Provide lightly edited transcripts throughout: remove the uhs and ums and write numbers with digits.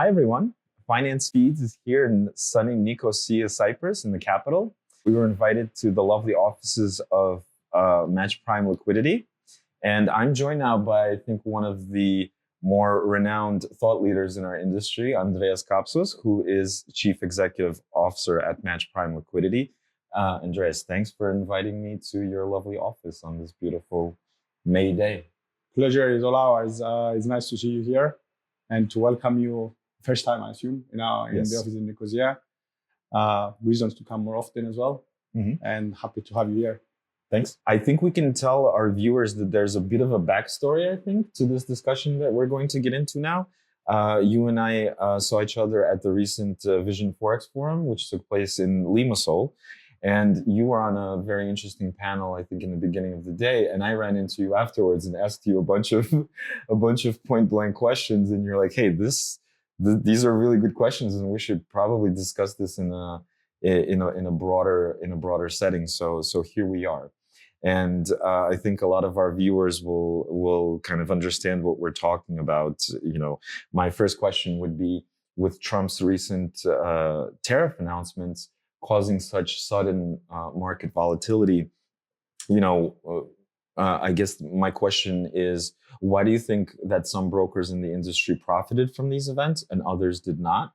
Hi, everyone. FinanceFeeds is here in sunny Nicosia, Cyprus, in the capital. We were invited to the lovely offices of Match-Prime Liquidity. And I'm joined now by, I think, one of the more renowned thought leaders in our industry, Andreas Kapsos, who is Chief Executive Officer at Match-Prime Liquidity. Andreas, thanks for inviting me to your lovely office on this beautiful May day. Pleasure is all ours. It's nice to see you here and to welcome you first time, I assume, in the office in Nicosia. Reasons to come more often as well. And happy to have you here. Thanks. I think we can tell our viewers that there's a bit of a backstory, I think, to this discussion that we're going to get into now. You and I saw each other at the recent Vision Forex Forum, which took place in Limassol. And you were on a very interesting panel, I think, in the beginning of the day. And I ran into you afterwards and asked you a bunch of point blank questions. And you're like, hey, these are really good questions, and we should probably discuss this in a broader setting. So here we are. And I think a lot of our viewers will kind of understand what we're talking about. You know, my first question would be, with Trump's recent tariff announcements causing such sudden market volatility, I guess my question is, why do you think that some brokers in the industry profited from these events and others did not?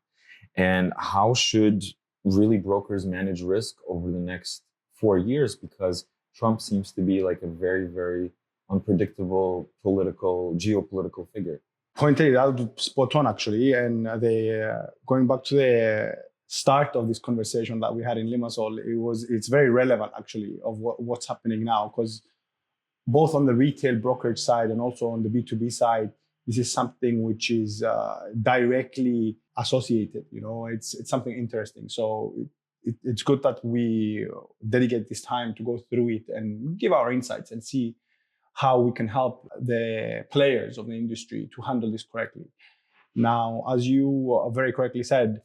And how should really brokers manage risk over the next 4 years? Because Trump seems to be like a very, very unpredictable geopolitical figure. Pointed it out spot on, actually. And going back to the start of this conversation that we had in Limassol, it's very relevant, actually, of what's happening now, because both on the retail brokerage side and also on the B2B side, this is something which is directly associated. You know, it's something interesting. So it's good that we dedicate this time to go through it and give our insights and see how we can help the players of the industry to handle this correctly. Now, as you very correctly said,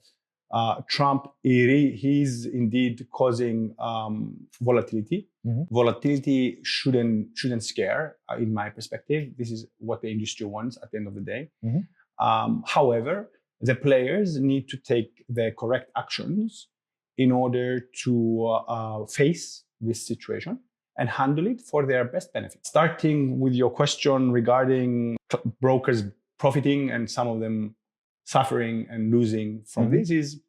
Trump, he's indeed causing volatility. Volatility shouldn't scare, in my perspective. This is what the industry wants at the end of the day. However, the players need to take the correct actions in order to face this situation and handle it for their best benefit. Starting with your question regarding brokers profiting and some of them suffering and losing from this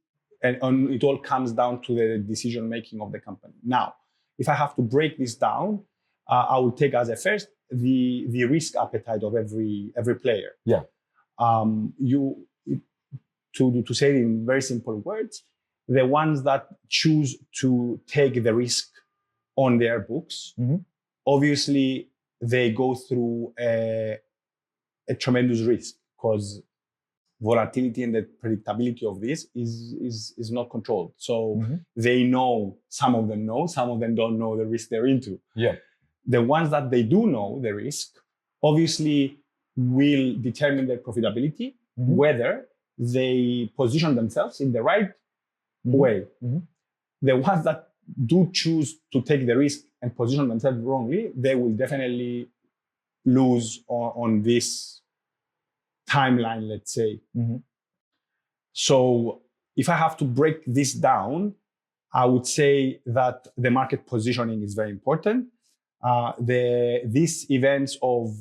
and it all comes down to the decision making of the company. Now, if I have to break this down, I will take as a first the risk appetite of every player. Yeah. To say it in very simple words, the ones that choose to take the risk on their books, obviously they go through a tremendous risk, because volatility and the predictability of this is not controlled. So they know, some of them don't know the risk they're into. Yeah. The ones that they do know the risk, obviously will determine their profitability, whether they position themselves in the right way. The ones that do choose to take the risk and position themselves wrongly, they will definitely lose on this timeline, let's say. So if I have to break this down, I would say that the market positioning is very important. These events of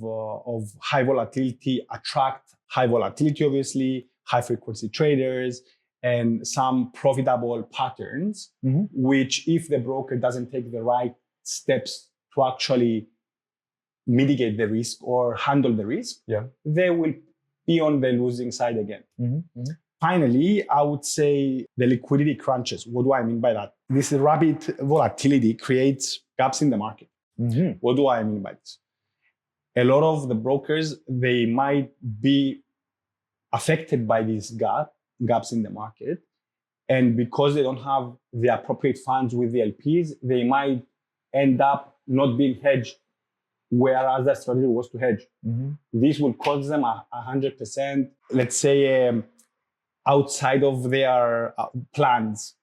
high volatility attract high volatility, obviously, high frequency traders, and some profitable patterns, which if the broker doesn't take the right steps to actually mitigate the risk or handle the risk, they will be on the losing side again. Finally, I would say the liquidity crunches. What do I mean by that? This rapid volatility creates gaps in the market. What do I mean by this? A lot of the brokers, they might be affected by these gaps in the market. And because they don't have the appropriate funds with the LPs, they might end up not being hedged, whereas their strategy was to hedge. This will cause them 100%, let's say, outside of their plans.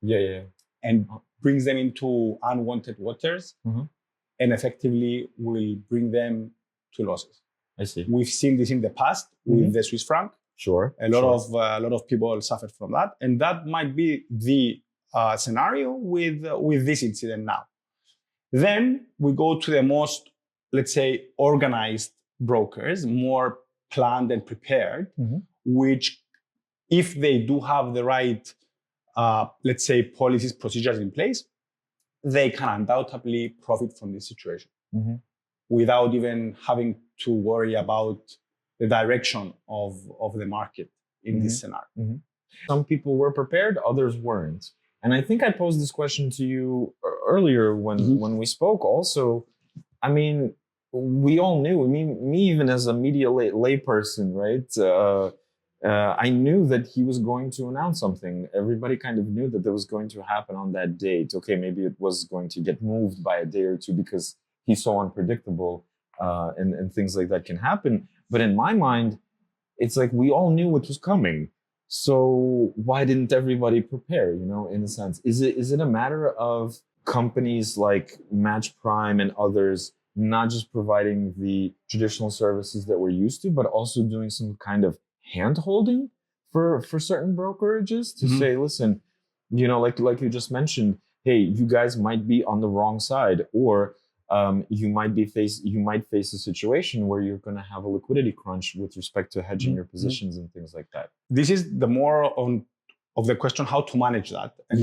And brings them into unwanted waters, and effectively will bring them to losses. I see. We've seen this in the past with the Swiss franc. Sure. A lot of people suffered from that, and that might be the scenario with this incident now. Then we go to the most, let's say, organized brokers, more planned and prepared, which, if they do have the right, let's say, policies, procedures in place, they can undoubtedly profit from this situation without even having to worry about the direction of the market in this scenario. Some people were prepared, others weren't. And I think I posed this question to you earlier when we spoke also. I mean, we all knew, me even as a media layperson, right? I knew that he was going to announce something. Everybody kind of knew that was going to happen on that date. Okay, maybe it was going to get moved by a day or two because he's so unpredictable and things like that can happen. But in my mind, it's like we all knew what was coming. So why didn't everybody prepare, in a sense? Is it a matter of companies like Match-Prime and others not just providing the traditional services that we're used to, but also doing some kind of hand-holding for certain brokerages to say, listen, like you just mentioned, hey, you guys might be on the wrong side, or you might face a situation where you're going to have a liquidity crunch with respect to hedging your positions and things like that. This is the more of the question how to manage that and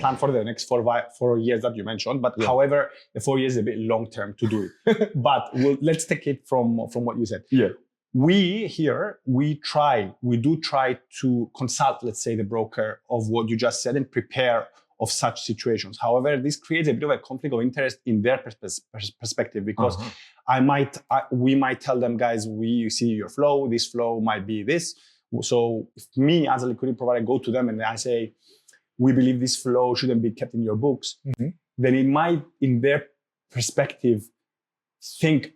plan for the next 4 years that you mentioned. But however, the 4 years is a bit long term to do it. But let's take it from what you said. Yeah. We do try to consult, let's say, the broker of what you just said and prepare of such situations. However, this creates a bit of a conflict of interest in their perspective, because we might tell them, guys, we see your flow, this flow might be this. So if me as a liquidity provider go to them and I say, we believe this flow shouldn't be kept in your books, then it might, in their perspective, think,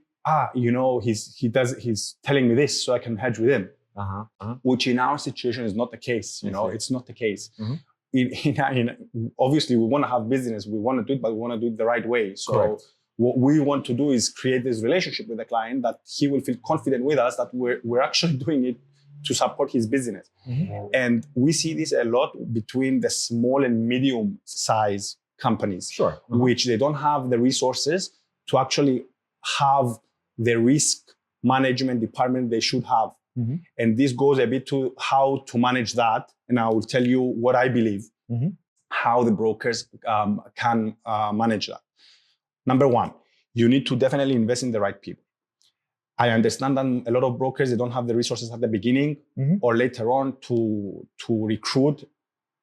he's telling me this so I can hedge with him. Which in our situation is not the case. It's not the case. Obviously, we want to have business, we want to do it, but we want to do it the right way. So correct. What we want to do is create this relationship with the client that he will feel confident with us that we're actually doing it to support his business. And we see this a lot between the small and medium size companies, which they don't have the resources to actually have the risk management department they should have. And this goes a bit to how to manage that. And I will tell you what I believe, how the brokers can manage that. Number one, you need to definitely invest in the right people. I understand that a lot of brokers, they don't have the resources at the beginning or later on to recruit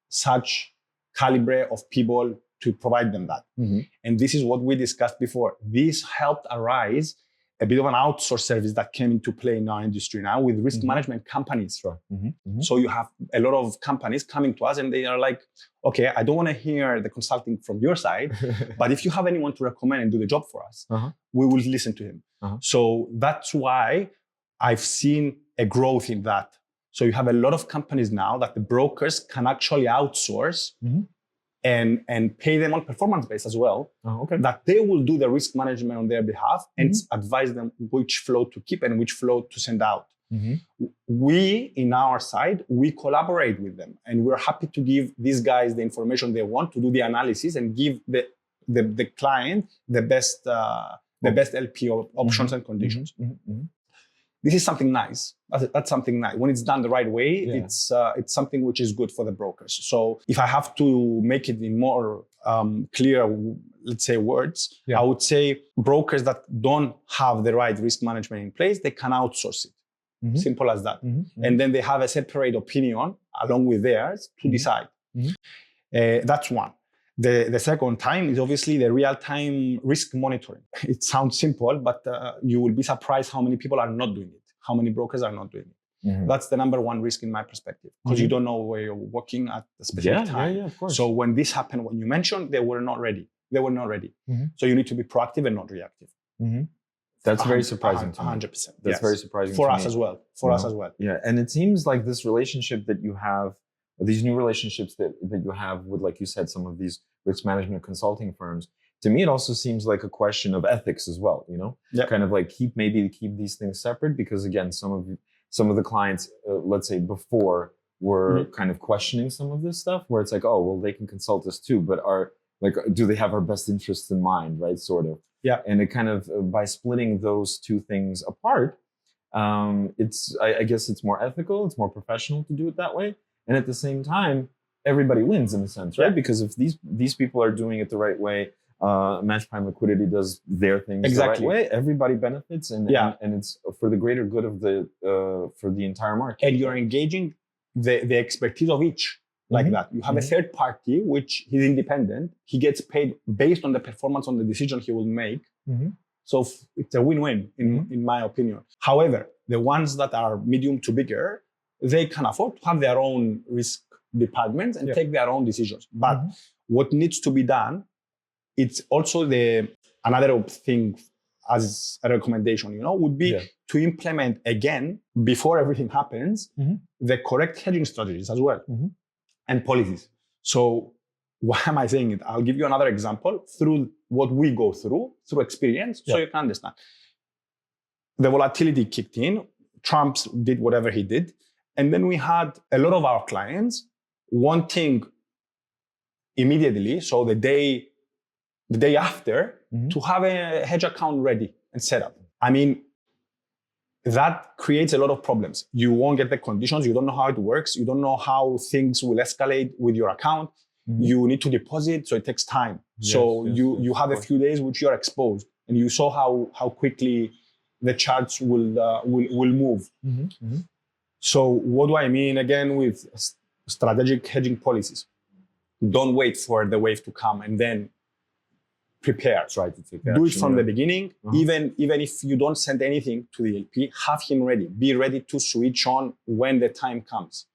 such caliber of people to provide them that. And this is what we discussed before. This helped arise a bit of an outsource service that came into play in our industry now with risk management companies. So you have a lot of companies coming to us and they are like, okay, I don't want to hear the consulting from your side, but if you have anyone to recommend and do the job for us, we will listen to him. So that's why I've seen a growth in that. So you have a lot of companies now that the brokers can actually outsource and pay them on performance base as well, that they will do the risk management on their behalf and advise them which flow to keep and which flow to send out. We, in our side, we collaborate with them and we're happy to give these guys the information they want to do the analysis and give the client the best LP options and conditions. This is something nice. That's something nice. When it's done the right way, it's something which is good for the brokers. So if I have to make it in more clear, let's say, words, I would say brokers that don't have the right risk management in place, they can outsource it. Simple as that. And then they have a separate opinion along with theirs to decide. That's one. The second time is obviously the real-time risk monitoring. It sounds simple, but you will be surprised how many people are not doing it, how many brokers are not doing it. That's the number one risk in my perspective, because you don't know where you're working at the specific time. Of course. So when this happened, when you mentioned, they were not ready. So you need to be proactive and not reactive. That's very surprising to me. 100%. That's very surprising for to us me. as well. For us as well. Yeah, and it seems like this relationship that you have, these new relationships that you have with, like you said, some of these risk management consulting firms, to me, it also seems like a question of ethics as well, kind of like keep these things separate, because again, some some of the clients, let's say before, were kind of questioning some of this stuff, where it's like, oh, well, they can consult us too, but do they have our best interests in mind, right? Sort of. Yeah. And it kind of, by splitting those two things apart, I guess it's more ethical, it's more professional to do it that way. And at the same time, everybody wins in a sense, right? Yeah. Because if these people are doing it the right way, Match-Prime Liquidity does their things Exactly. the right way, everybody benefits, and it's for the greater good of for the entire market. And you're engaging the expertise of each like that. You have a third party, which he's independent. He gets paid based on the performance on the decision he will make. So it's a win-win in my opinion. However, the ones that are medium to bigger, they can afford to have their own risk departments and take their own decisions. But what needs to be done, it's also another thing as a recommendation, would be to implement again, before everything happens, the correct hedging strategies as well and policies. So why am I saying it? I'll give you another example through what we go through experience, so you can understand. The volatility kicked in, Trump did whatever he did, and then we had a lot of our clients wanting immediately, so the day after, to have a hedge account ready and set up. I mean, that creates a lot of problems. You won't get the conditions. You don't know how it works. You don't know how things will escalate with your account. You need to deposit, so it takes time. You have a few days which you're exposed, and you saw how quickly the charts will move. So what do I mean again with strategic hedging policies? Don't wait for the wave to come and then prepare. Try to take Do it from the beginning. Even if you don't send anything to the LP, have him ready. Be ready to switch on when the time comes.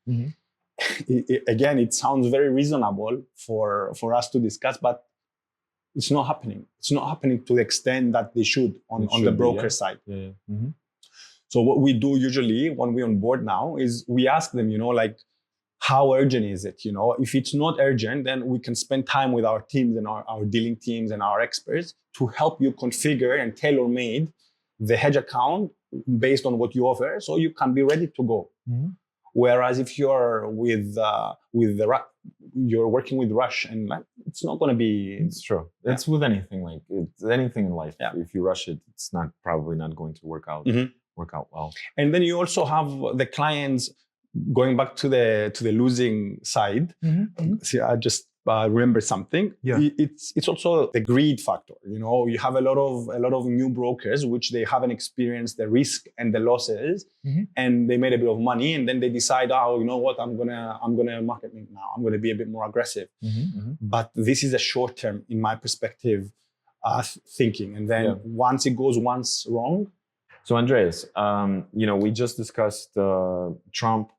Again, it sounds very reasonable for us to discuss, but it's not happening. It's not happening to the extent that they should on the broker side. So what we do usually when we onboard now is we ask them, how urgent is it? If it's not urgent, then we can spend time with our teams and our dealing teams and our experts to help you configure and tailor-made the hedge account based on what you offer, so you can be ready to go. Whereas if you're you're working with rush, and it's not going to be. It's true. It's with anything anything in life. If you rush it, it's probably not going to work out well. And then you also have the clients. Going back to the losing side, see, I just remember something. It's also the greed factor. You have a lot of new brokers which they haven't experienced the risk and the losses, and they made a bit of money, and then they decide, oh, you know what, I'm gonna market make now. I'm gonna be a bit more aggressive. But this is a short term, in my perspective, thinking, and then once it goes wrong. So Andreas, we just discussed Trump.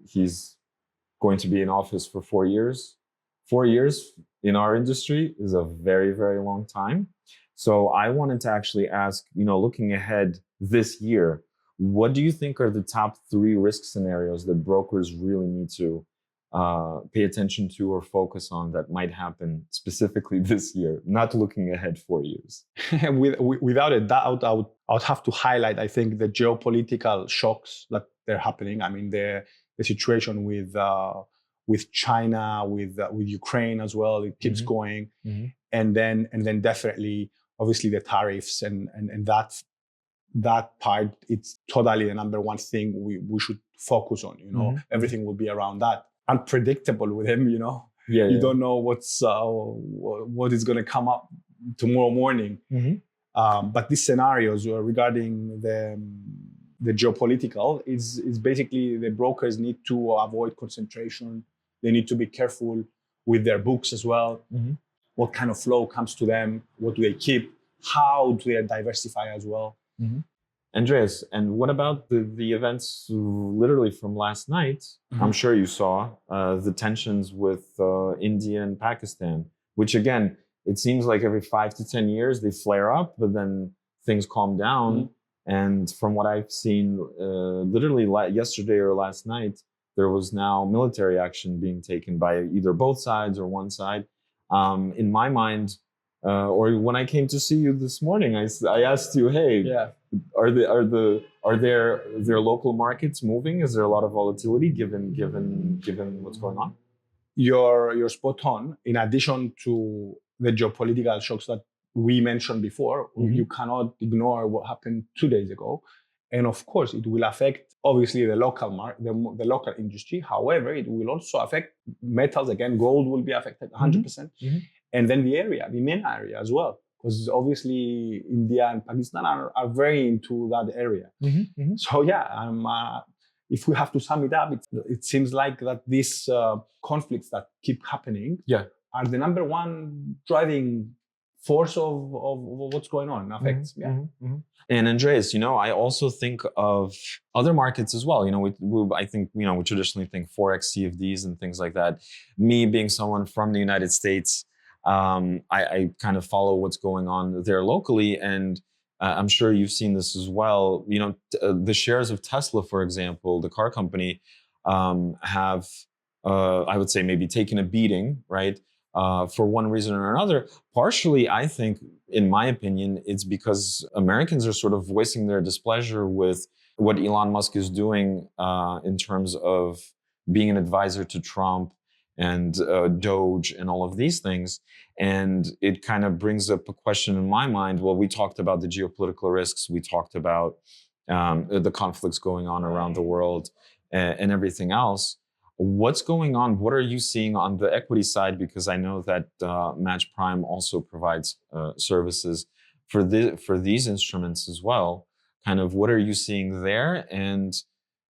He's going to be in office for 4 years. 4 years in our industry is a very, very long time. So I wanted to actually ask, looking ahead this year, what do you think are the top 3 risk scenarios that brokers really need to pay attention to or focus on that might happen specifically this year, not looking ahead 4 years? Without a doubt, I would have to highlight, I think, the geopolitical shocks that they're happening. I mean, the situation with China, with Ukraine as well, it keeps going, and then definitely, obviously, the tariffs and that part. It's totally the number one thing we should focus on. Everything will be around that. Unpredictable with him, you don't know what is going to come up tomorrow morning. But these scenarios regarding the geopolitical is basically the brokers need to avoid concentration. They need to be careful with their books as well. What kind of flow comes to them? What do they keep? How do they diversify as well? Andreas, and what about the events literally from last night? I'm sure you saw the tensions with India and Pakistan, which again, it seems like every 5 to 10 years they flare up, but then things calm down. And from what I've seen, literally yesterday or last night, there was now military action being taken by either both sides or one side. In my mind, or when I came to see you this morning, I asked you, hey, are their local markets moving? Is there a lot of volatility given what's going on? You're spot on. In addition to the geopolitical shocks that we mentioned before, you cannot ignore what happened 2 days ago. And of course, it will affect obviously the local the local industry. However, it will also affect metals. Again, gold will be affected 100%. And then the MENA area as well, because obviously India and Pakistan are very into that area. So yeah, if we have to sum it up, it seems like that these conflicts that keep happening are the number one driving force of what's going on. Affects. And Andreas, I also think of other markets as well. I think, we traditionally think Forex, CFDs and things like that. Me being someone from the United States, I kind of follow what's going on there locally. And I'm sure you've seen this as well. The shares of Tesla, for example, the car company, have, I would say, maybe taken a beating, right? For one reason or another. Partially, I think, in my opinion, it's because Americans are sort of voicing their displeasure with what Elon Musk is doing in terms of being an advisor to Trump and Doge and all of these things. And it kind of brings up a question in my mind. Well, we talked about the geopolitical risks. We talked about the conflicts going on around the world and everything else. What's going on? What are you seeing on the equity side? Because I know that Match-Prime also provides services for these instruments as well. Kind of what are you seeing there? And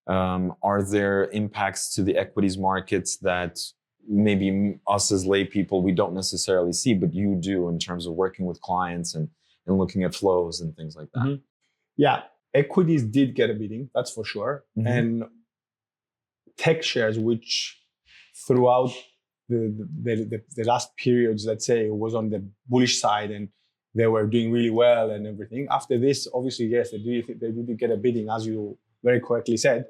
are there impacts to the equities markets that maybe us as lay people, we don't necessarily see, but you do in terms of working with clients and looking at flows and things like that? Yeah, equities did get a beating, that's for sure. And tech shares, which throughout the last periods, let's say, was on the bullish side and they were doing really well and everything. After this, obviously, yes, they did get a beating, as you very correctly said.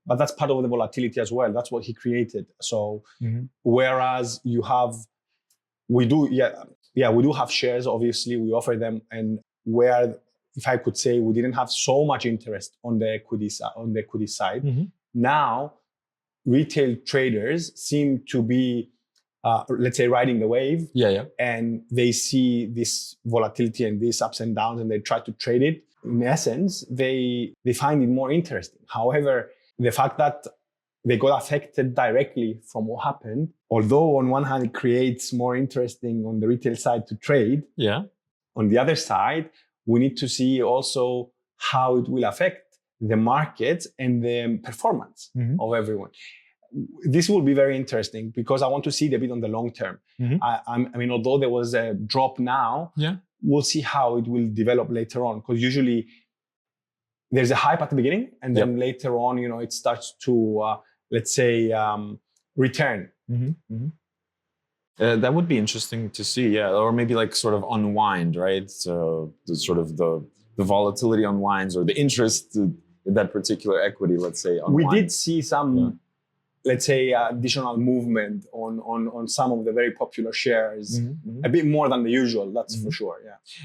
But that's part of the volatility as well. That's what he created. So whereas we do have shares, obviously, we offer them, and where, if I could say, we didn't have so much interest on the equity side. Now, retail traders seem to be, let's say, riding the wave. And they see this volatility and these ups and downs, and they try to trade it. In essence, they find it more interesting. However, the fact that they got affected directly from what happened, although on one hand it creates more interesting on the retail side to trade, on the other side, we need to see also how it will affect the markets and the performance of everyone. This will be very interesting because I want to see it a bit on the long term. I mean, although there was a drop now, we'll see how it will develop later on, because usually there's a hype at the beginning and then later on, it starts to, let's say, return. That would be interesting to see, or maybe like sort of unwind, right? So the volatility unwinds, or the interest in that particular equity, let's say, unwinds. We did see some, let's say, additional movement on some of the very popular shares, a bit more than the usual, that's for sure,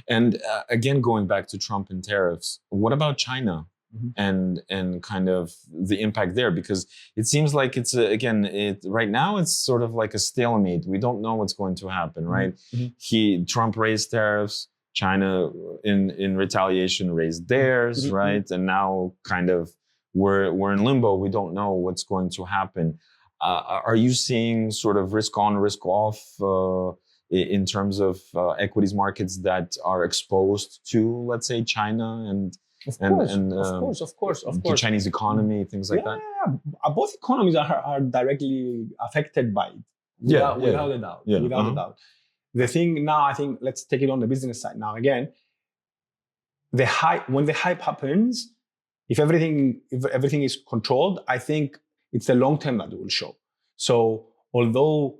And again, going back to Trump and tariffs, what about China and kind of the impact there? Because it seems like it's, right now it's sort of like a stalemate. We don't know what's going to happen, right? Trump raised tariffs, China in retaliation raised theirs, right? And now kind of we're in limbo. We don't know what's going to happen. Are you seeing sort of risk on, risk off in terms of equities markets that are exposed to, let's say, China and Of course. The Chinese economy, things like that? Both economies are directly affected by it, without a doubt. Without a doubt. The thing now, I think, let's take it on the business side now. Again, when the hype happens, if everything is controlled, I think it's the long term that it will show. So although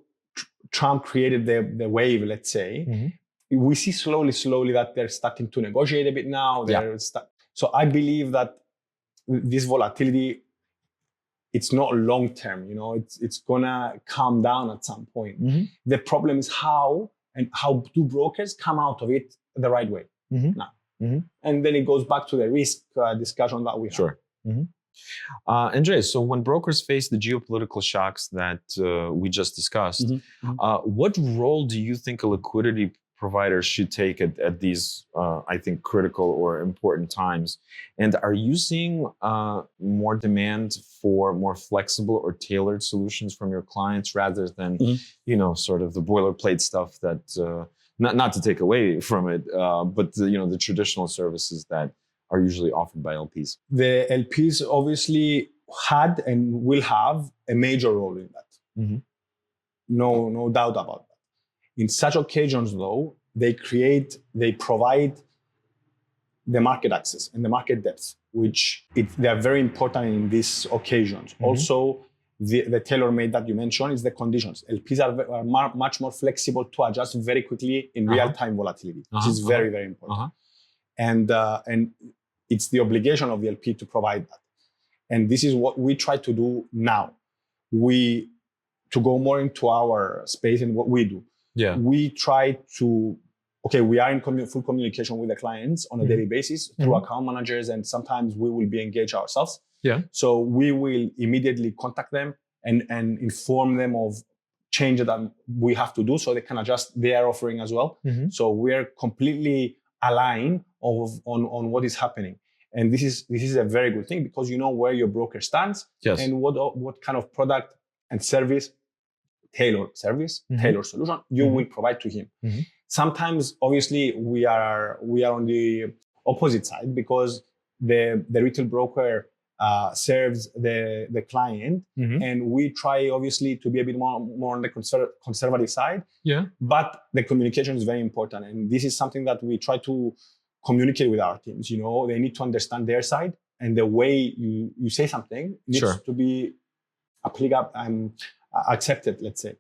Trump created the wave, let's say, we see slowly that they're starting to negotiate a bit now. So I believe that this volatility, it's not long term. It's gonna calm down at some point. The problem is how and how do brokers come out of it the right way now. And then it goes back to the risk discussion that we have. Sure. Andreas, so when brokers face the geopolitical shocks that we just discussed, what role do you think a liquidity provider should take at these, I think, critical or important times? And are you seeing more demand for more flexible or tailored solutions from your clients rather than, sort of the boilerplate stuff that, not to take away from it, but the traditional services that are usually offered by LPs? The LPs obviously had and will have a major role in that. No doubt about that. In such occasions, though, they provide the market access and the market depth, which they are very important in these occasions. Also, the tailor-made that you mentioned is the conditions. LPs are much more flexible to adjust very quickly in real-time volatility, which is very, very important. And it's the obligation of the LP to provide that. And this is what we try to do now. To go more into our space and what we do. We try to, we are in full communication with the clients on a daily basis through account managers, and sometimes we will be engaged ourselves. So we will immediately contact them and inform them of changes that we have to do so they can adjust their offering as well. So we're completely aligned on what is happening. And this is a very good thing because you know where your broker stands and what kind of product and service, tailored solution you will provide to him. Sometimes, obviously, we are on the opposite side because the retail broker serves the client, and we try obviously to be a bit more on the conservative side. But the communication is very important, and this is something that we try to communicate with our teams. They need to understand their side, and the way you say something needs to be applicable and accepted, let's say.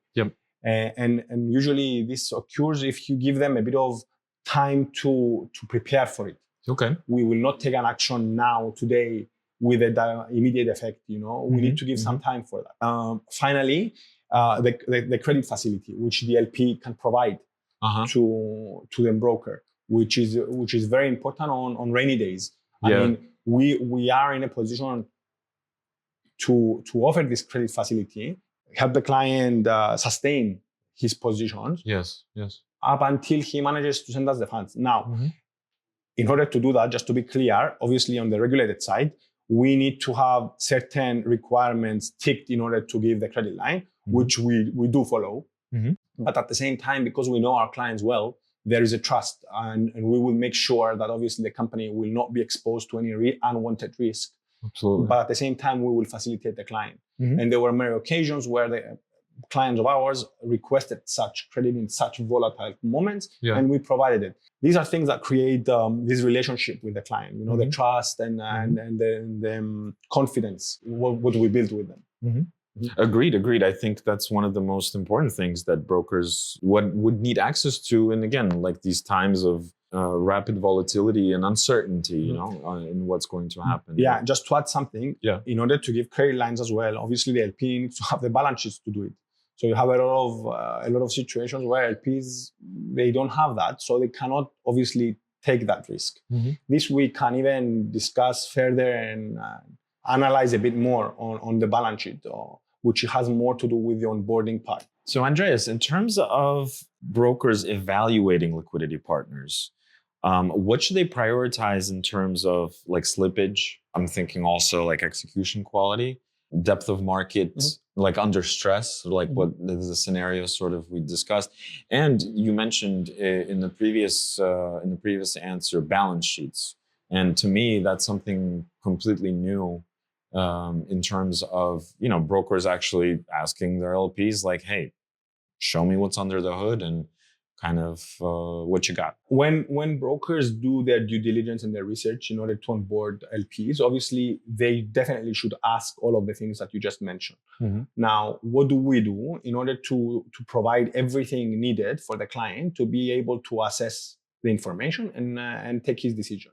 And usually this occurs if you give them a bit of time to prepare for it. We will not take an action now, today, with an immediate effect. We need to give some time for that. Finally, the credit facility, which the LP can provide to the broker, which is very important on rainy days. I mean, we are in a position to offer this credit facility, help the client sustain his positions up until he manages to send us the funds. Now, in order to do that, just to be clear, obviously on the regulated side, we need to have certain requirements ticked in order to give the credit line, which we do follow. But at the same time, because we know our clients well, there is a trust, and we will make sure that obviously the company will not be exposed to any unwanted risk. Absolutely. But at the same time, we will facilitate the client. And there were many occasions where the clients of ours requested such credit in such volatile moments, and we provided it. These are things that create this relationship with the client, the trust and the confidence, what we build with them. Agreed. I think that's one of the most important things that brokers would need access to. And again, like these times of rapid volatility and uncertainty, in what's going to happen. Just to add something, in order to give credit lines as well, obviously the LP needs to have the balance sheets to do it. So you have a lot of situations where LPs, they don't have that, so they cannot obviously take that risk. This we can even discuss further and analyze a bit more on the balance sheet, which has more to do with the onboarding part. So Andreas, in terms of brokers evaluating liquidity partners, what should they prioritize in terms of like slippage? I'm thinking also like execution quality, depth of market, like under stress, like what is the scenario sort of we discussed. And you mentioned in the previous answer, balance sheets. And to me, that's something completely new in terms of, brokers actually asking their LPs like, hey, show me what's under the hood and kind of what you got. When brokers do their due diligence and their research in order to onboard LPs, obviously they definitely should ask all of the things that you just mentioned. Now, what do we do in order to provide everything needed for the client to be able to assess the information and take his decision?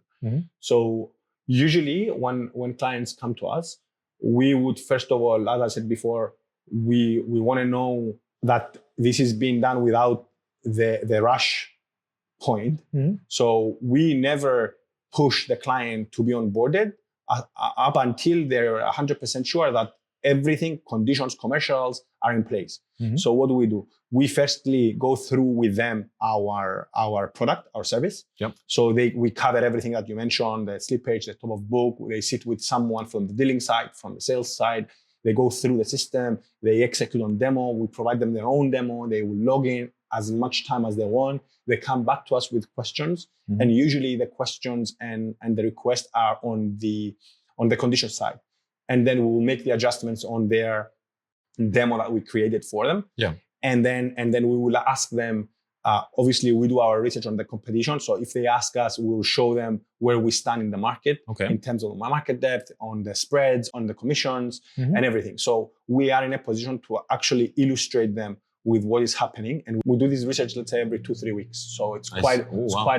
So usually when clients come to us, we would, first of all, as I said before, we want to know that this is being done without the rush point. Mm-hmm. So we never push the client to be onboarded up until they're 100% sure that everything, conditions, commercials are in place. Mm-hmm. So what do? We firstly go through with them our product, our service. Yep. So we cover everything that you mentioned, the slippage, the top of book. They sit with someone from the dealing side, from the sales side. They go through the system. They execute on demo. We provide them their own demo. They will log in as much time as they want. They come back to us with questions. Mm-hmm. And usually the questions and the requests are on the condition side. And then we will make the adjustments on their demo that we created for them. Yeah. And then we will ask them, obviously we do our research on the competition. So if they ask us, we will show them where we stand in the market in terms of market depth, on the spreads, on the commissions, mm-hmm. and everything. So we are in a position to actually illustrate them with what is happening. And we do this research, let's say every 2-3 weeks. So it's quite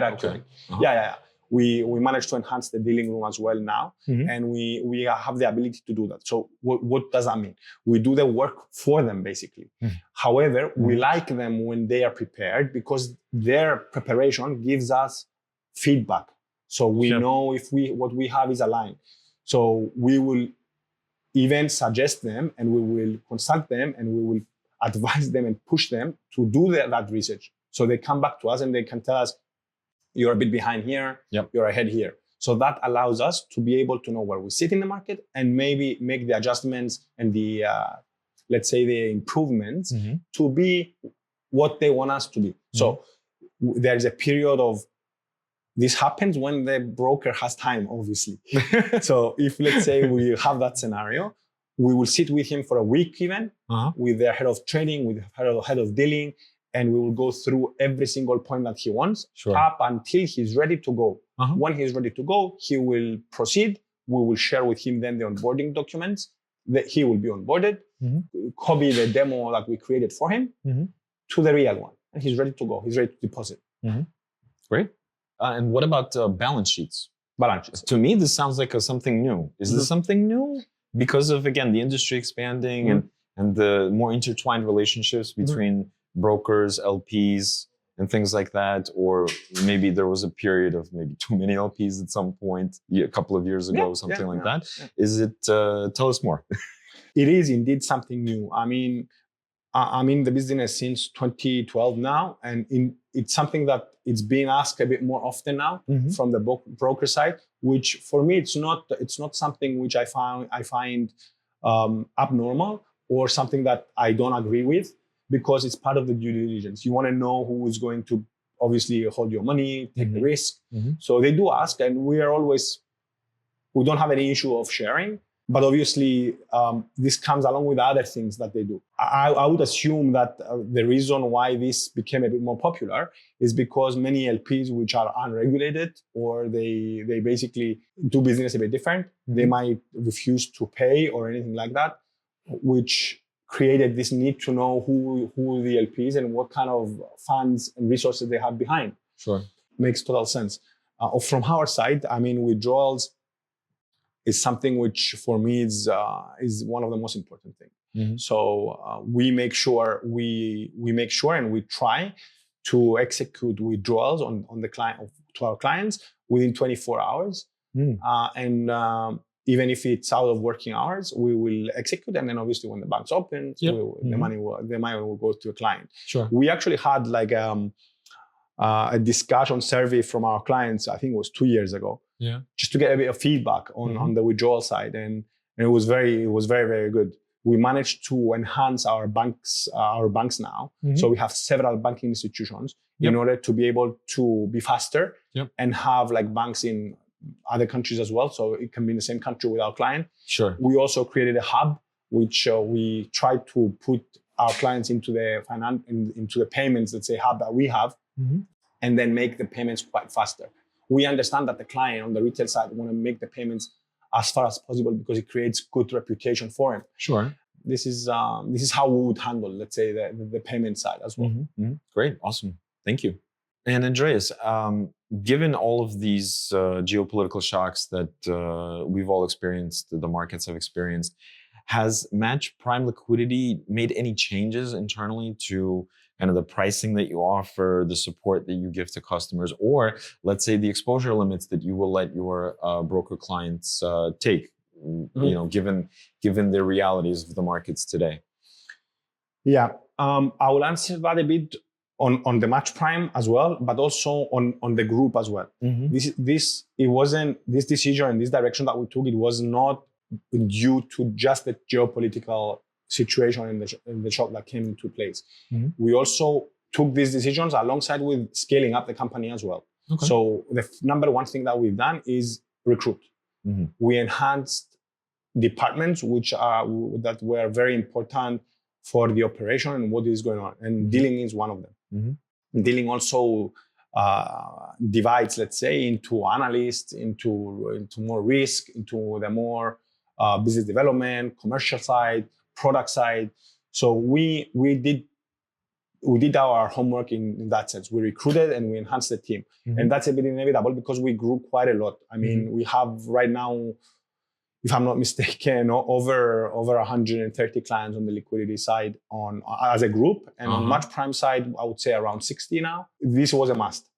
accurate. Okay. Uh-huh. Yeah. We managed to enhance the dealing room as well now, mm-hmm. and we have the ability to do that. So what does that mean? We do the work for them, basically. Mm-hmm. However, mm-hmm. we like them when they are prepared because their preparation gives us feedback. So we know if what we have is aligned. So we will even suggest them, and we will consult them, and we will advise them and push them to do that research. So they come back to us and they can tell us, you're a bit behind here, you're ahead here. So that allows us to be able to know where we sit in the market and maybe make the adjustments and the, let's say the improvements mm-hmm. to be what they want us to be. Mm-hmm. So there's a period of, this happens when the broker has time, obviously. So if, let's say we have that scenario, we will sit with him for a week even, with their head of trading, with head of dealing, and we will go through every single point that he wants up until he's ready to go. When he's ready to go, he will proceed. We will share with him then the onboarding documents that he will be onboarded, copy the demo that we created for him to the real one. And he's ready to go. He's ready to deposit. Great. And what about balance sheets? Balance sheets. To me, this sounds like something new. Is this something new? Because of, again, the industry expanding and the more intertwined relationships between brokers, LPs, and things like that, or maybe there was a period of maybe too many LPs at some point, a couple of years ago, something like that. Yeah. Is it? Tell us more. It is indeed something new. I mean, I'm in the business since 2012 now, and it's something that it's being asked a bit more often now from the broker side. Which for me, it's not something which I find abnormal or something that I don't agree with. Because it's part of the due diligence. You want to know who is going to obviously hold your money, take the risk. So they do ask, and we don't have any issue of sharing. But obviously, this comes along with other things that they do. I would assume that the reason why this became a bit more popular is because many LPs which are unregulated or they basically do business a bit different, they might refuse to pay or anything like that, which created this need to know who the LPs and what kind of funds and resources they have behind. Sure. Makes total sense. From our side, I mean, withdrawals is something which for me is one of the most important things. So we make sure and we try to execute withdrawals on the client to our clients within 24 hours. Even if it's out of working hours, we will execute, and then obviously when the bank's open, the money will go to a client. Sure. We actually had like a discussion survey from our clients. I think it was 2 years ago. Just to get a bit of feedback on the withdrawal side, and it was very, very good. We managed to enhance our banks now. So we have several banking institutions in order to be able to be faster and have like banks in other countries as well, so it can be in the same country with our client. Sure. We also created a hub, which we try to put our clients into the payments, let's say, hub that we have, and then make the payments quite faster. We understand that the client on the retail side want to make the payments as far as possible because it creates good reputation for him. Sure. This is how we would handle, let's say, the payment side as well. Great, awesome, thank you. And Andreas, given all of these geopolitical shocks that we've all experienced, the markets have experienced, has Match-Prime Liquidity made any changes internally to kind of the pricing that you offer, the support that you give to customers, or let's say the exposure limits that you will let your broker clients take, given the realities of the markets today? Yeah, I will answer that a bit on the Match-Prime as well, but also on the group as well. This decision and this direction that we took, it was not due to just the geopolitical situation in the shock that came into place. We also took these decisions alongside with scaling up the company as well. Okay. So the number one thing that we've done is recruit. We enhanced departments that were very important for the operation and what is going on. And dealing is one of them. Dealing also divides, let's say, into analysts, into more risk, into the more business development, commercial side, product side. So we did our homework in that sense. We recruited and we enhanced the team. And that's a bit inevitable because we grew quite a lot. I mean, we have right now, if I'm not mistaken, over 130 clients on the liquidity side as a group. And on Match-Prime side, I would say around 60 now. This was a must.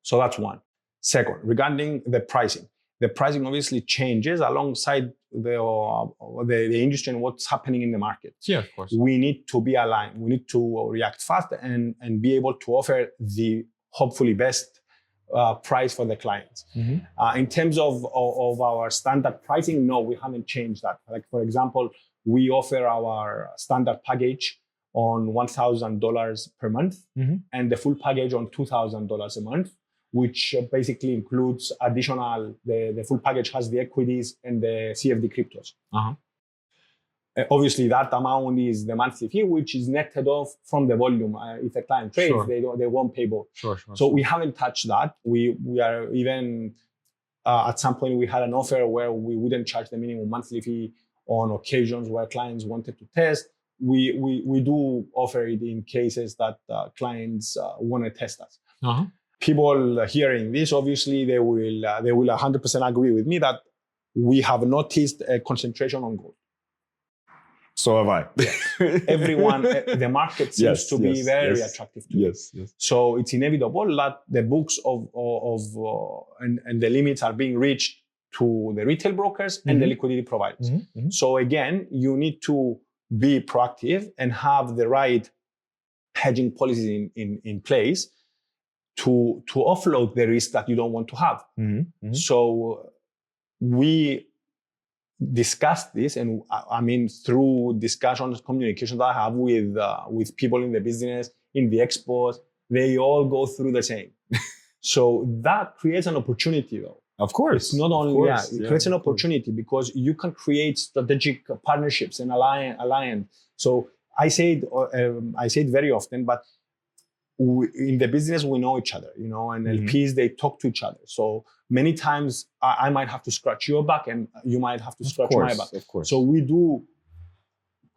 So that's one. Second, regarding the pricing. The pricing obviously changes alongside the industry and what's happening in the market. Yeah, of course. We need to be aligned. We need to react fast and be able to offer the hopefully best price for the clients. In terms of our standard pricing, no, we haven't changed that. Like, for example, we offer our standard package on $1,000 per month and the full package on $2,000 a month, which basically includes the full package has the equities and the CFD cryptos. Obviously, that amount is the monthly fee, which is netted off from the volume. If a client trades, they won't pay both. So we haven't touched that. We are even, at some point, we had an offer where we wouldn't charge the minimum monthly fee on occasions where clients wanted to test. We do offer it in cases that clients want to test us. People hearing this, obviously, they will 100% agree with me that we have noticed a concentration on gold. So have I. Everyone, the market seems to be very attractive to Yes. So it's inevitable that the books and the limits are being reached to the retail brokers and the liquidity providers. So again, you need to be proactive and have the right hedging policies in place to offload the risk that you don't want to have. So we discussed this, and I mean, through discussions, communication that I have with people in the business, in the exports, they all go through the same. So that creates an opportunity, though. Of course. It's not only, it creates an opportunity because you can create strategic partnerships and alliance. So I say it very often, but in the business, we know each other, and LPs, they talk to each other. So many times I might have to scratch your back and you might have to scratch my back. Of course. So we do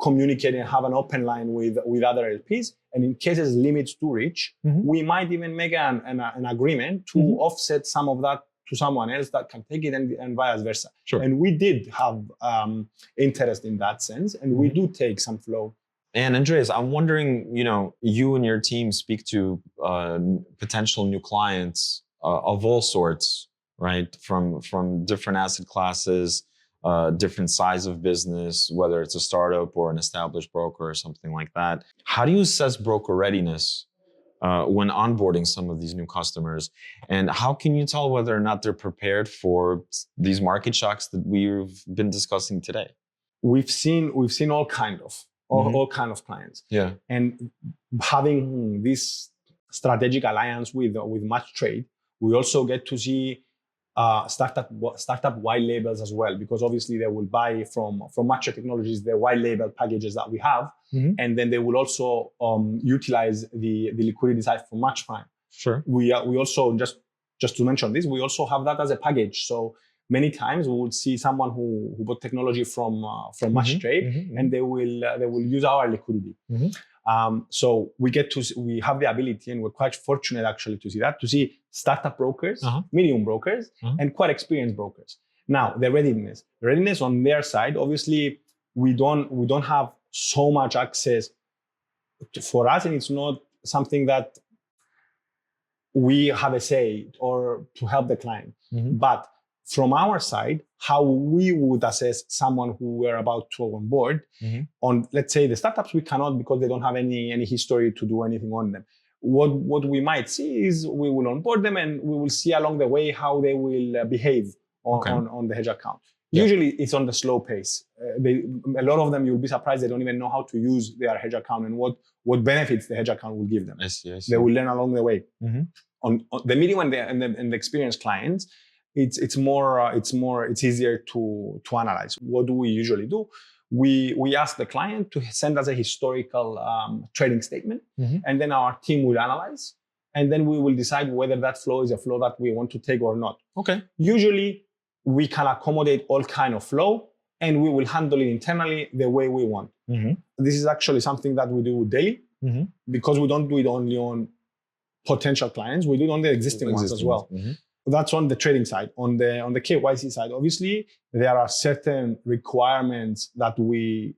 communicate and have an open line with other LPs. And in cases limits to reach, we might even make an agreement to offset some of that to someone else that can take it and vice versa. And we did have interest in that sense. And we do take some flow. And Andreas, I'm wondering, you and your team speak to potential new clients of all sorts, right? From different asset classes, different size of business, whether it's a startup or an established broker or something like that. How do you assess broker readiness when onboarding some of these new customers? And how can you tell whether or not they're prepared for these market shocks that we've been discussing today? We've seen all kind of clients. Yeah. And having this strategic alliance with Match-Trade, we also get to see startup white labels as well, because obviously they will buy from Match-Trade Technologies the white label packages that we have, and then they will also utilize the liquidity side from Match-Prime. We also just to mention this, we also have that as a package. So many times we would see someone who bought technology from Match-Trade, and they will use our liquidity. So we have the ability, and we're quite fortunate actually to see startup brokers, medium brokers, and quite experienced brokers. Now the readiness on their side, obviously we don't have so much access for us, and it's not something that we have a say or to help the client. But from our side, how we would assess someone who we're about to onboard on, let's say, the startups, we cannot because they don't have any history to do anything on them. What we might see is we will onboard them and we will see along the way how they will behave on the hedge account. Yeah. Usually it's on the slow pace. A lot of them, you'll be surprised, they don't even know how to use their hedge account and what benefits the hedge account will give them. I see. They will learn along the way. On the medium and the experienced clients, it's easier to analyze. What do we usually do? We ask the client to send us a historical trading statement, and then our team will analyze, and then we will decide whether that flow is a flow that we want to take or not. Okay. Usually, we can accommodate all kind of flow, and we will handle it internally the way we want. This is actually something that we do daily, because we don't do it only on potential clients. We do it on the existing ones as well. That's on the trading side. On the KYC side, obviously, there are certain requirements that we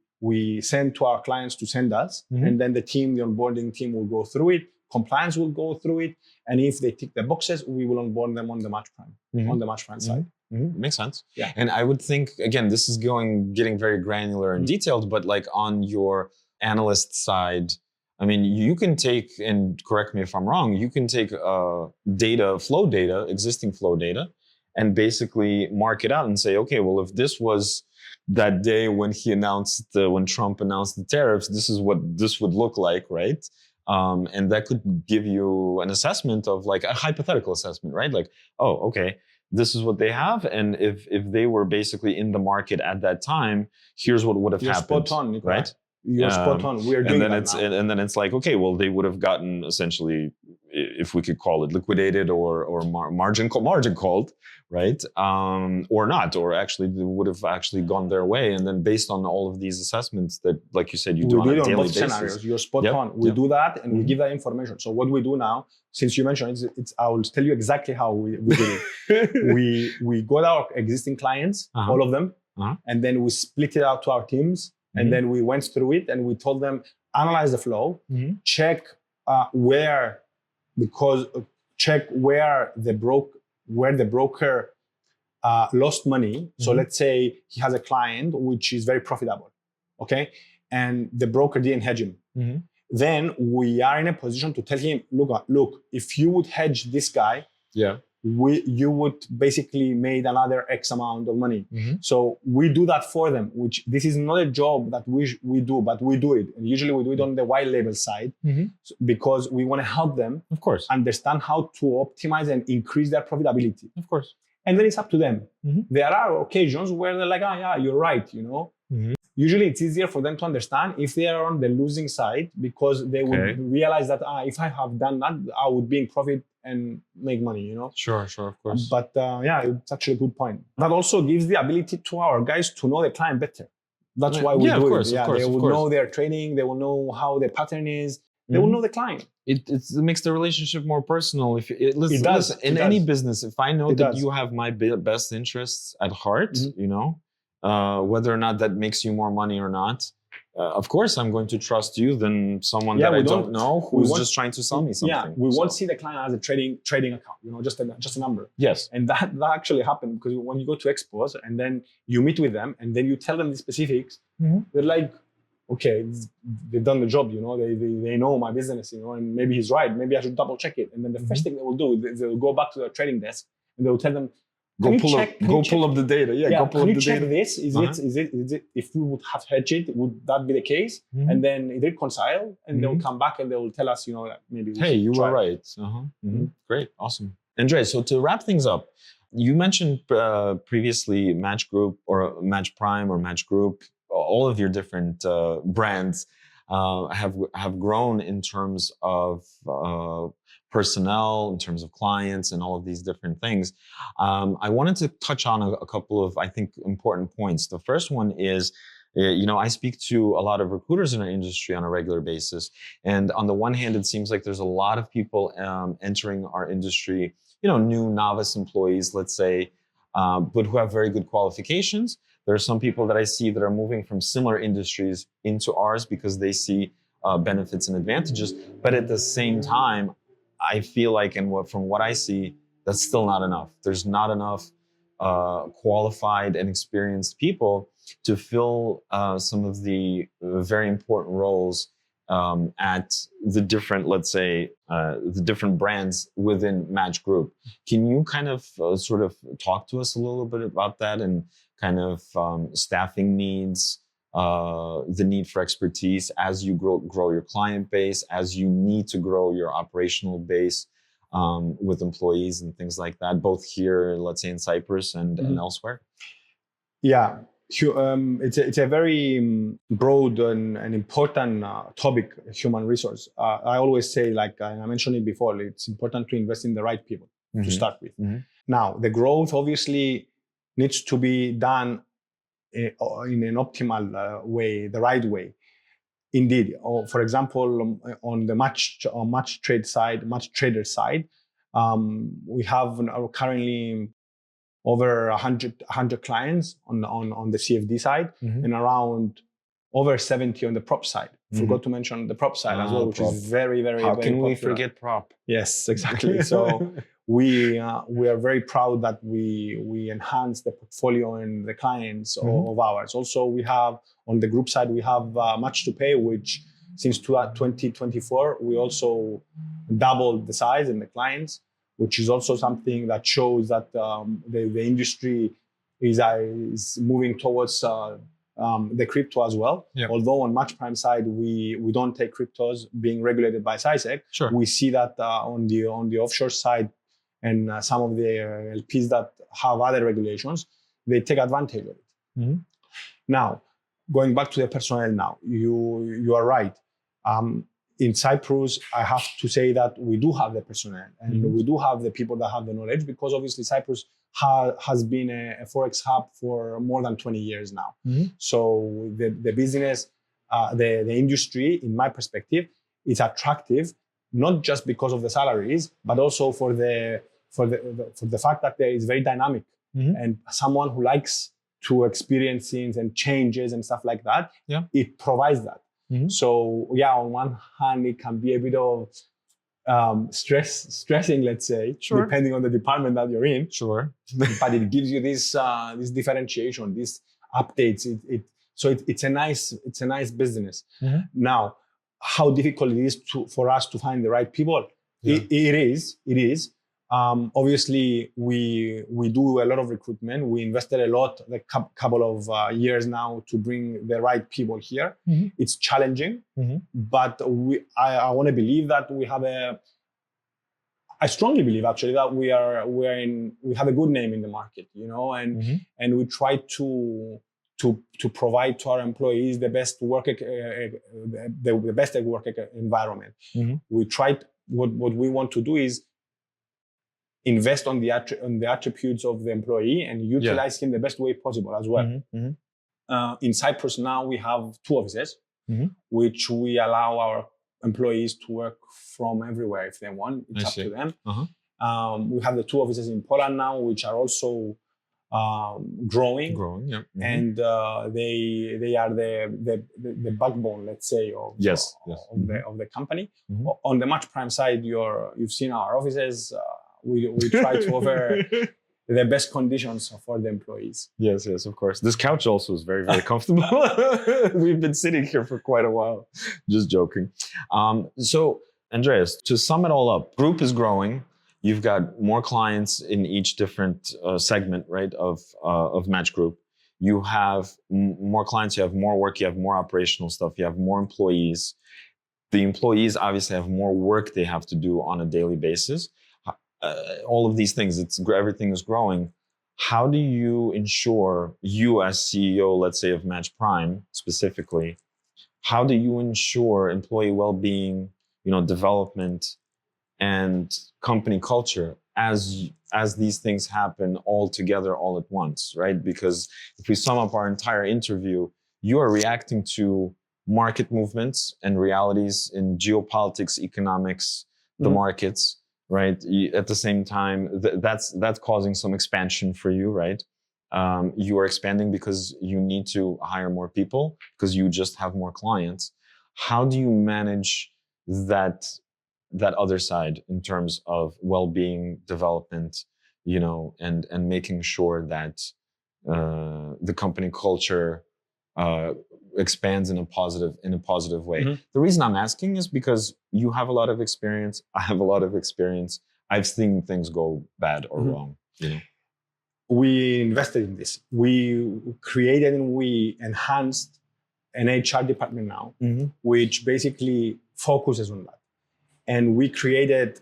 send to our clients to send us, and then the onboarding team will go through it. Compliance will go through it, and if they tick the boxes, we will onboard them on the Match-Prime side. Makes sense. Yeah. And I would think, again, this is getting very granular and detailed, but like on your analyst side, I mean, you can take, and correct me if I'm wrong, you can take existing flow data, and basically mark it out and say, okay, well, if this was that day when when Trump announced the tariffs, this is what this would look like, right? And that could give you an assessment of like a hypothetical assessment, right? Like, oh, okay, this is what they have. And if they were basically in the market at that time, here's what would have happened. You're spot on, Nicola. Right? You're spot on. We're doing that now. And then it's like, okay, well, they would have gotten essentially, if we could call it liquidated or margin called, right? Or not, or actually they would have actually gone their way. And then based on all of these assessments that, like you said, you do on a daily basis. Scenarios. You're spot on. We do that and we give that information. So what we do now, since you mentioned it's I will tell you exactly how we do it. we got our existing clients, all of them, and then we split it out to our teams. And then we went through it and we told them, analyze the flow, check where the broker lost money. So let's say he has a client which is very profitable, okay? And the broker didn't hedge him. Then we are in a position to tell him, look, if you would hedge this guy, you would basically made another X amount of money. So we do that for them, which this is not a job that we do, but we do it. And usually we do it on the white label side because we want to help them, of course, understand how to optimize and increase their profitability. Of course. And then it's up to them. There are occasions where they're like, yeah, you're right, you know. Usually it's easier for them to understand if they are on the losing side, because they would realize that if I have done that, I would be in profit and make money, you know? Sure, of course. But it's actually a good point. That also gives the ability to our guys to know the client better. That's why we do it. Yeah, they will know their trading, they will know how the pattern is, they will know the client. It makes the relationship more personal. Listen, in any business, if I know that you have my best interests at heart, you know, whether or not that makes you more money or not, of course, I'm going to trust you than someone that I don't know who's just trying to sell me something. Yeah, we won't see the client as a trading account, you know, just a number. Yes. And that actually happened because when you go to expos and then you meet with them and then you tell them the specifics, they're like, okay, they've done the job, you know, they know my business, you know, and maybe he's right, maybe I should double check it. And then the first thing they will do is they'll go back to their trading desk and they'll tell them, Go pull up the data. Go pull up the data. Check this? Is it? If we would have hedged it, would that be the case? And then they reconcile, and they'll come back and they will tell us, you know, that maybe. Hey, you were right. Great, awesome. Andreas, so to wrap things up, you mentioned previously Match Group or Match Prime or Match Group. All of your different brands have grown in terms of personnel, in terms of clients, and all of these different things. I wanted to touch on a couple of, I think, important points. The first one is, you know, I speak to a lot of recruiters in our industry on a regular basis. And on the one hand, it seems like there's a lot of people entering our industry, you know, new novice employees, let's say, but who have very good qualifications. There are some people that I see that are moving from similar industries into ours because they see benefits and advantages. But at the same time, I feel like, from what I see, that's still not enough. There's not enough qualified and experienced people to fill some of the very important roles at the different, let's say, the different brands within Match Group. Can you kind of sort of talk to us a little bit about that and kind of staffing needs, the need for expertise as you grow your client base, as you need to grow your operational base with employees and things like that, both here, let's say in Cyprus and elsewhere? Yeah. It's a very broad and important topic, human resource. I always say, like I mentioned it before, it's important to invest in the right people to start with. Now, the growth obviously needs to be done in an optimal way, the right way. Indeed, for example, on the match trader side, we have currently over 100 clients on the CFD side, and around over 70 on the prop side. Forgot to mention the prop side as well, which is very, very, How very can we popular. forget prop? Yes, exactly. So we are very proud that we enhance the portfolio and the clients of ours. Also, we have on the group side, we have Match to Pay, which since 2024, we also doubled the size and the clients, which is also something that shows that the industry is moving towards the crypto as well. Yep. Although on Match-Prime side, we don't take cryptos being regulated by CySEC. Sure. We see that on the offshore side and some of the LPs that have other regulations, they take advantage of it. Now, going back to the personnel now, you are right. In Cyprus, I have to say that we do have the personnel and we do have the people that have the knowledge, because obviously Cyprus has been a Forex hub for more than 20 years now. So the business, the industry, in my perspective, is attractive, not just because of the salaries, but also for the fact that there is very dynamic and someone who likes to experience things and changes and stuff like that. Yeah. It provides that. So yeah, on one hand, it can be a bit of stressing, let's say, depending on the department that you're in. But it gives you this differentiation, these updates. It's a nice business. Now, how difficult it is for us to find the right people? It is. Obviously, we do a lot of recruitment. We invested a lot, a couple of years now, to bring the right people here. It's challenging, but I want to believe that we have I strongly believe actually that we have a good name in the market, and we try to provide to our employees the best work environment. We try what we want to do is invest on the attributes of the employee and utilize him the best way possible as well. In Cyprus now we have 2 offices, which we allow our employees to work from everywhere if they want. It's up to them. We have the 2 offices in Poland now, which are also growing, and they are the backbone, let's say, of the company. On the Match-Prime side, you've seen our offices. We try to offer the best conditions for the employees. Yes, of course. This couch also is very, very comfortable. We've been sitting here for quite a while. Just joking. So, Andreas, to sum it all up, group is growing. You've got more clients in each different segment, right, of Match Group. You have more clients, you have more work, you have more operational stuff, you have more employees. The employees obviously have more work they have to do on a daily basis. All of these things, everything is growing. How do you ensure, you as CEO, let's say of Match-Prime specifically, how do you ensure employee well-being, development and company culture as these things happen all together all at once, right? Because if we sum up our entire interview, you are reacting to market movements and realities in geopolitics, economics, the markets, right? At the same time, that's causing some expansion for you, right? You are expanding because you need to hire more people because you just have more clients. How do you manage that other side in terms of well-being, development, and making sure that the company culture expands in a positive way? Mhm. The reason I'm asking is because you have a lot of experience. I have a lot of experience. I've seen things go bad or wrong. We invested in this. We created and we enhanced an HR department now, which basically focuses on that. And we created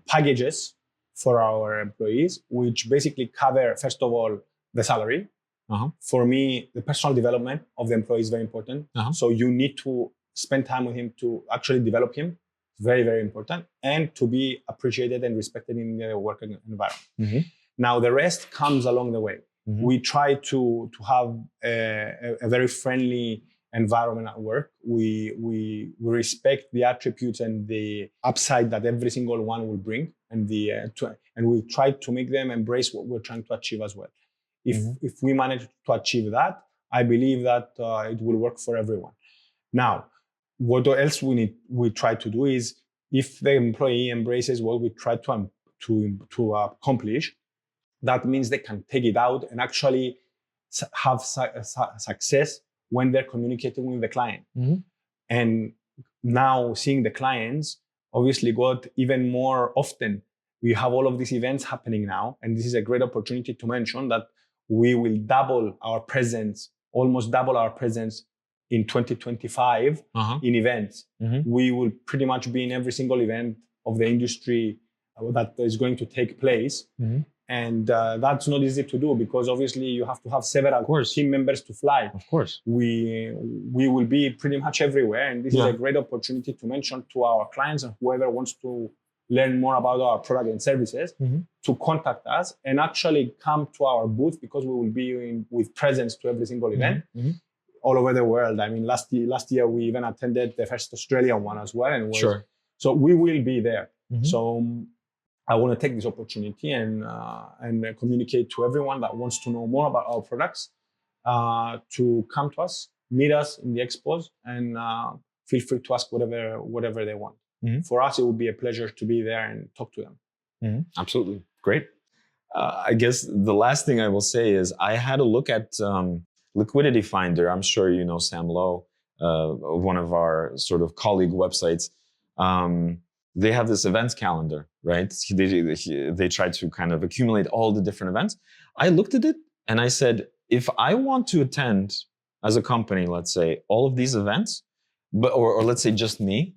packages for our employees, which basically cover, first of all, the salary. For me, the personal development of the employee is very important. So you need to spend time with him to actually develop him. It's very, very important. And to be appreciated and respected in the work environment. Now, the rest comes along the way. We try to have a very friendly environment at work. We respect the attributes and the upside that every single one will bring, and we try to make them embrace what we're trying to achieve as well. If we manage to achieve that, I believe that it will work for everyone. Now, what else we try to do is, if the employee embraces what we try to accomplish, that means they can take it out and actually have success when they're communicating with the client. And now seeing the clients obviously got even more often. We have all of these events happening now, and this is a great opportunity to mention that we will almost double our presence in 2025 in events. We will pretty much be in every single event of the industry that is going to take place. And that's not easy to do, because obviously you have to have several team members to fly. Of course. We will be pretty much everywhere. And this is a great opportunity to mention to our clients and whoever wants to learn more about our product and services to contact us and actually come to our booth, because we will be with presence to every single event all over the world. I mean, last year we even attended the first Australian one as well. And so we will be there. So I want to take this opportunity and communicate to everyone that wants to know more about our products to come to us, meet us in the expos, and feel free to ask whatever they want. For us, it would be a pleasure to be there and talk to them. Absolutely. Great. I guess the last thing I will say is I had a look at Liquidity Finder. I'm sure you know Sam Lowe, one of our sort of colleague websites. They have this events calendar, right? They try to kind of accumulate all the different events. I looked at it and I said, if I want to attend as a company, let's say, all of these events, or let's say just me,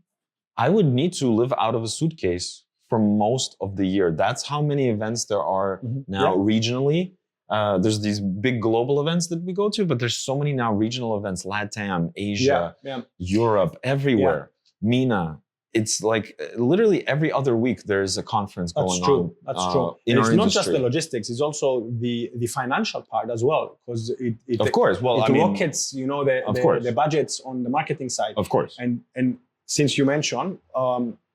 I would need to live out of a suitcase for most of the year. That's how many events there are now regionally. There's these big global events that we go to, but there's so many now regional events, LATAM, Asia, Europe, everywhere, MENA. It's like literally every other week there's a conference going on. That's true. In it's our not industry. just the logistics; it's also the financial part as well, because it of course. Well, it I mean, rockets, the budgets on the marketing side. Of course. And since you mentioned,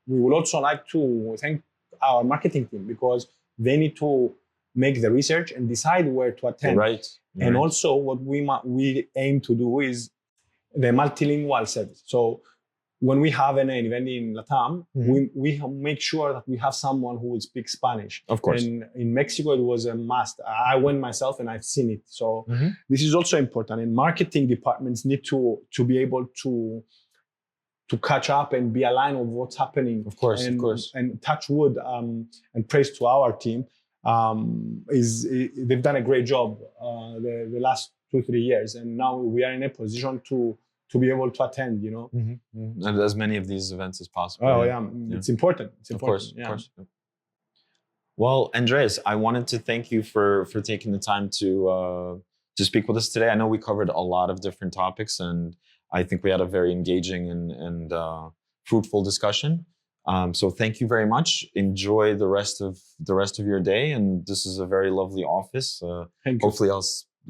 we would also like to thank our marketing team, because they need to make the research and decide where to attend. Right. And also, what we aim to do is the multilingual service. So when we have an event in LATAM, we make sure that we have someone who will speak Spanish. Of course. And in Mexico, it was a must. I went myself and I've seen it. So this is also important. And marketing departments need to be able to catch up and be aligned with what's happening. Of course. And touch wood and praise to our team. They've done a great job the last 2-3 years. And now we are in a position to be able to attend, And as many of these events as possible. Oh, yeah. It's important. Of course. Well, Andreas, I wanted to thank you for taking the time to speak with us today. I know we covered a lot of different topics, and I think we had a very engaging and fruitful discussion. So thank you very much. Enjoy the rest of your day, and this is a very lovely office. Thank you. Hopefully, I'll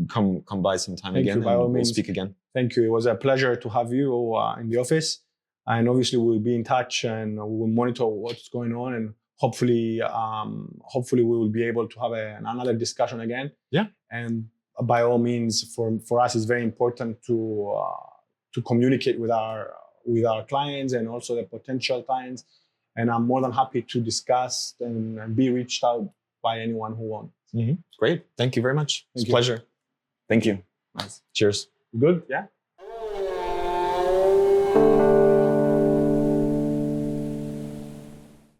come by sometime Thank again, you, by all and we'll means. speak again. Thank you. It was a pleasure to have you in the office. And obviously we'll be in touch and we'll monitor what's going on, and hopefully we will be able to have another discussion again. Yeah. And by all means, for us, it's very important to communicate with our with our clients and also the potential clients. And I'm more than happy to discuss and be reached out by anyone who wants. Great. Thank you very much. It's a Thank you. pleasure. Thank you. Nice. Cheers. Good? Yeah.